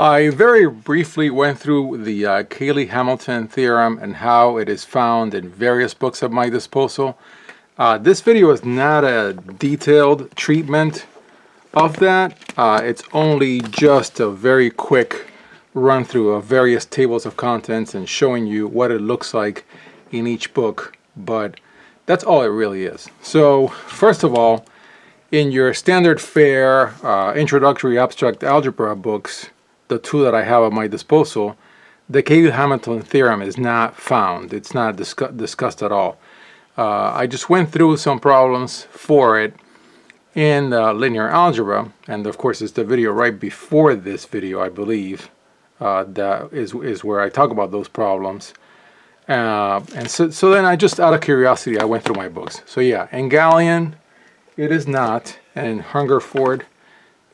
I very briefly went through the Cayley-Hamilton theorem and how it is found in various books at my disposal. This video is not a detailed treatment of that. It's only just a very quick run through of various tables of contents and showing you what it looks like in each book, but that's all it really is. So first of all, in your standard fare introductory abstract algebra books, the two that I have at my disposal, the Cayley-Hamilton theorem is not found. It's not discussed at all. I just went through some problems for it in linear algebra, and of course it's the video right before this video, I believe, that is where I talk about those problems. And so then I just, out of curiosity, I went through my books. So yeah, in Galleon, it is not, and in Hungerford,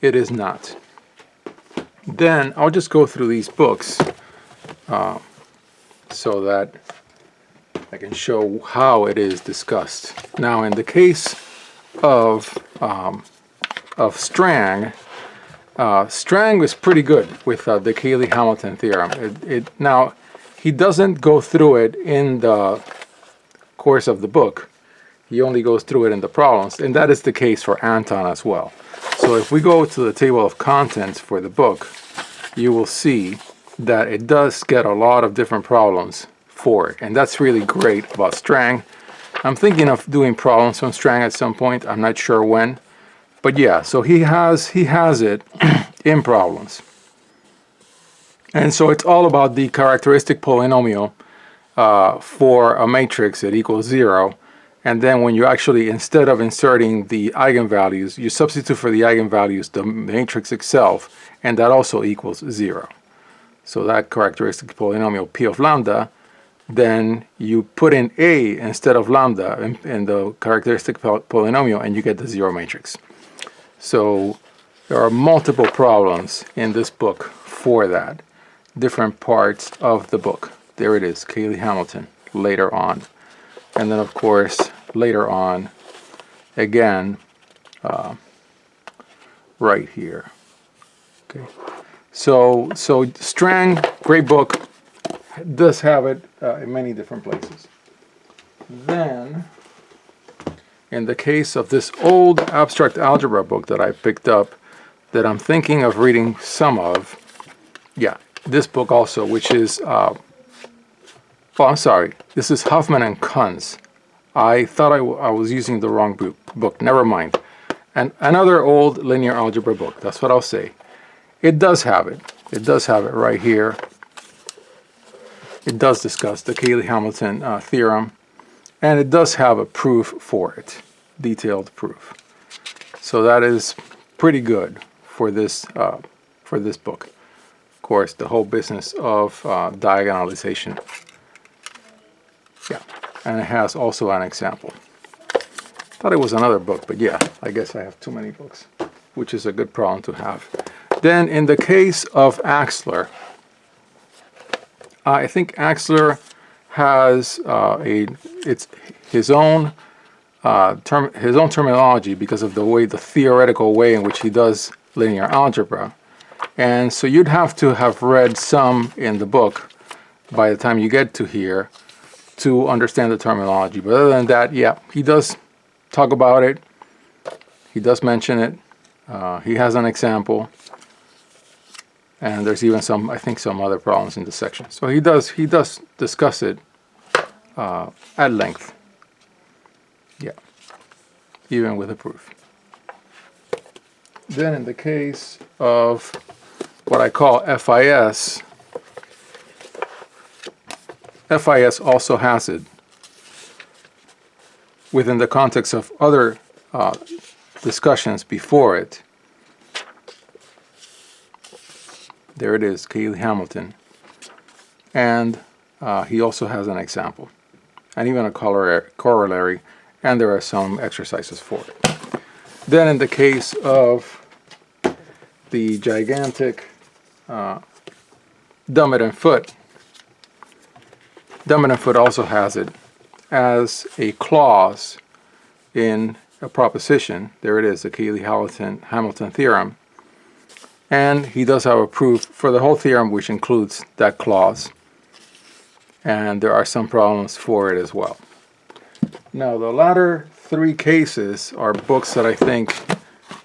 it is not. Then I'll just go through these books so that I can show how it is discussed. Now, in the case of Strang, Strang was pretty good with the Cayley-Hamilton theorem. Now, he doesn't go through it in the course of the book. He only goes through it in the problems, and that is the case for Anton as well. So if we go to the table of contents for the book, you will see that it does get a lot of different problems for it, and that's really great about Strang. I'm thinking of doing problems from Strang at some point. I'm not sure when, but yeah, so he has it in problems. And so it's all about the characteristic polynomial for a matrix that equals 0. And then when you actually, instead of inserting the eigenvalues, you substitute for the eigenvalues the matrix itself, and that also equals 0. So that characteristic polynomial P of lambda, then you put in A instead of lambda in the characteristic polynomial, and you get the 0 matrix. So there are multiple problems in this book for that. Different parts of the book. There it is, Cayley-Hamilton, later on. And then, of course, later on, again, right here. Okay. So Strang, great book, does have it in many different places. Then, in the case of this old abstract algebra book that I picked up, that I'm thinking of reading some of, yeah, this book also, which is, oh, I'm sorry, this is Huffman and Cuns. I thought I was using the wrong book, never mind. And another old linear algebra book, that's what I'll say. It does have it. It does have it right here. It does discuss the Cayley-Hamilton theorem, and it does have a proof for it, detailed proof. So that is pretty good for this book. Of course, the whole business of diagonalization. Yeah, and it has also an example. Thought it was another book, but yeah, I guess I have too many books, which is a good problem to have. Then in the case of Axler, I think Axler has his own terminology because of the theoretical way in which he does linear algebra. And so you'd have to have read some in the book by the time you get to here to understand the terminology. But other than that, yeah, he does talk about it. He does mention it. He has an example. And there's even some, I think, some other problems in this section. So he does discuss it at length. Yeah, even with a proof. Then in the case of what I call FIS, FIS also has it within the context of other discussions before it. There it is, Cayley-Hamilton. And he also has an example, and even a corollary, and there are some exercises for it. Then in the case of the gigantic Dimmit and Foot, Dimmit and Foot also has it as a clause in a proposition. There it is, the Cayley-Hamilton theorem. And he does have a proof for the whole theorem, which includes that clause. And there are some problems for it as well. Now, the latter three cases are books that I think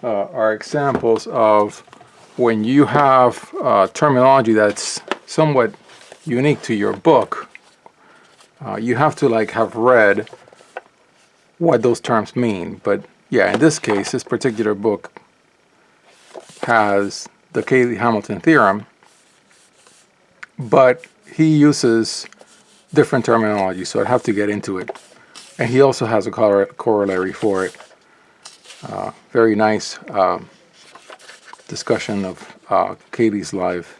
are examples of when you have terminology that's somewhat unique to your book. You have to like have read what those terms mean. But yeah, in this case, this particular book has the Cayley-Hamilton theorem, but he uses different terminology, so I'd have to get into it. And he also has a corollary for it. Very nice discussion of Cayley's life.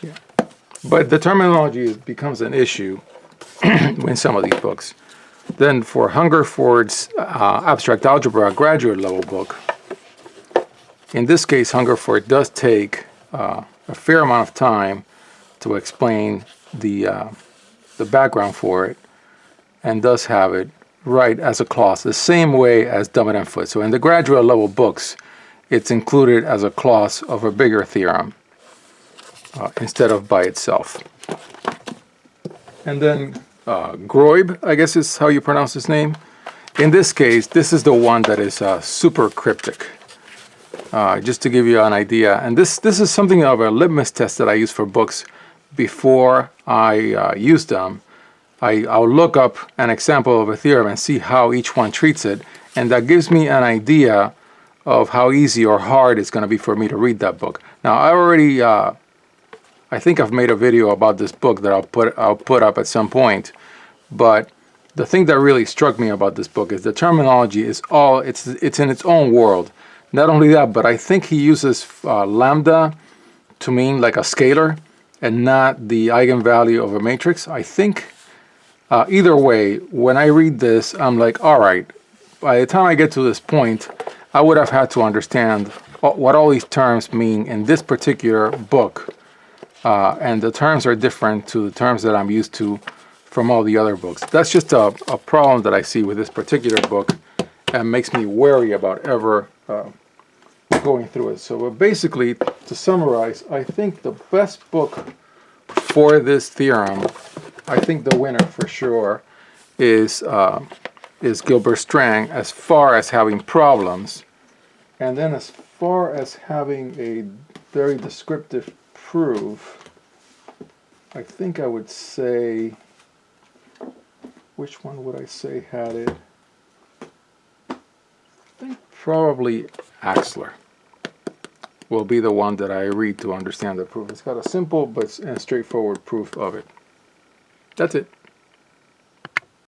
Yeah. But the terminology becomes an issue in some of these books. Then for Hungerford's Abstract Algebra graduate level book, in this case, Hungerford does take a fair amount of time to explain the background for it, and does have it right as a clause, the same way as Dimmit and Foot. So in the graduate level books, it's included as a clause of a bigger theorem instead of by itself. And then Groib, I guess is how you pronounce his name. In this case, this is the one that is super cryptic. Just to give you an idea, and this is something of a litmus test that I use for books before I use them. I'll look up an example of a theorem and see how each one treats it, and that gives me an idea of how easy or hard it's going to be for me to read that book. Now, I already, I think I've made a video about this book that I'll put up at some point, but the thing that really struck me about this book is the terminology is it's in its own world. Not only that, but I think he uses lambda to mean like a scalar and not the eigenvalue of a matrix. I think either way, when I read this, I'm like, all right, by the time I get to this point, I would have had to understand what all these terms mean in this particular book. And the terms are different to the terms that I'm used to from all the other books. That's just a problem that I see with this particular book and makes me wary about ever going through it. So basically, to summarize, I think the best book for this theorem, I think the winner for sure is Gilbert Strang as far as having problems, and then as far as having a very descriptive proof, I think I would say, which one would I say had it? I think probably Axler will be the one that I read to understand the proof. It's got a simple but straightforward proof of it. That's it.